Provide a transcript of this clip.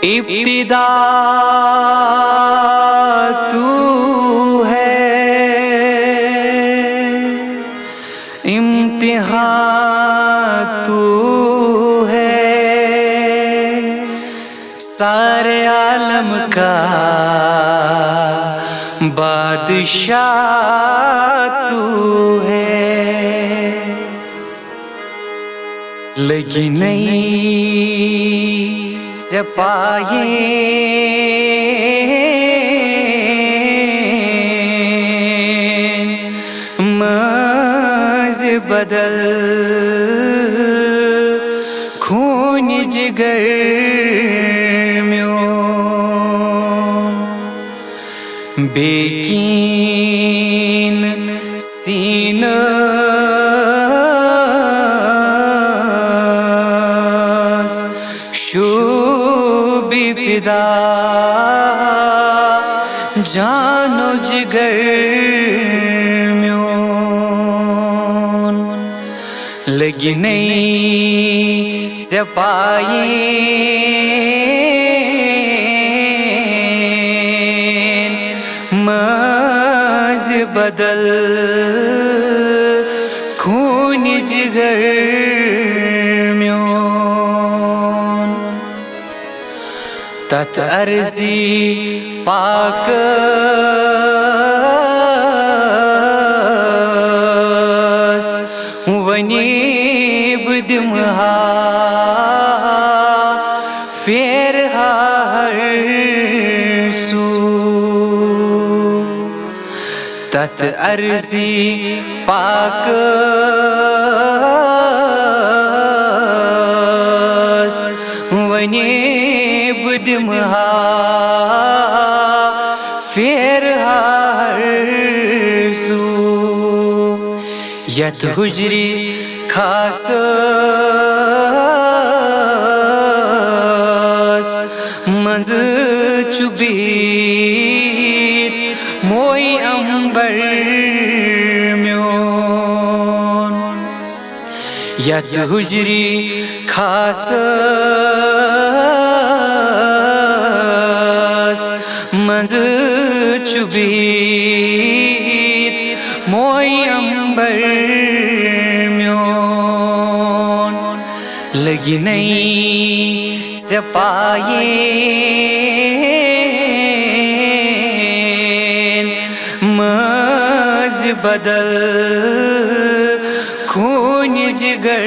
ابتدا تو ہے، امتحان تو ہے، سارے عالم کا بادشاہ تو ہے، لیکن نہیں چپائیں ماز بدل خون جگر میوں بیکین سینہ شوبی فدا جانو جگر میون لگی نہیں چپائیں ماز بدل خون جگر میون تت عرضی پاک ونیب دمہا فیرہا ہر سو تت عرضی پاک ونیب دمہا فیرہا ہر سو یت حجری خاص منز چوبیت موئی امبر میون یت حجری خاص منز چوبیت موئی امبر میون لگی نہیں چپائیں ماز بدل خون جگر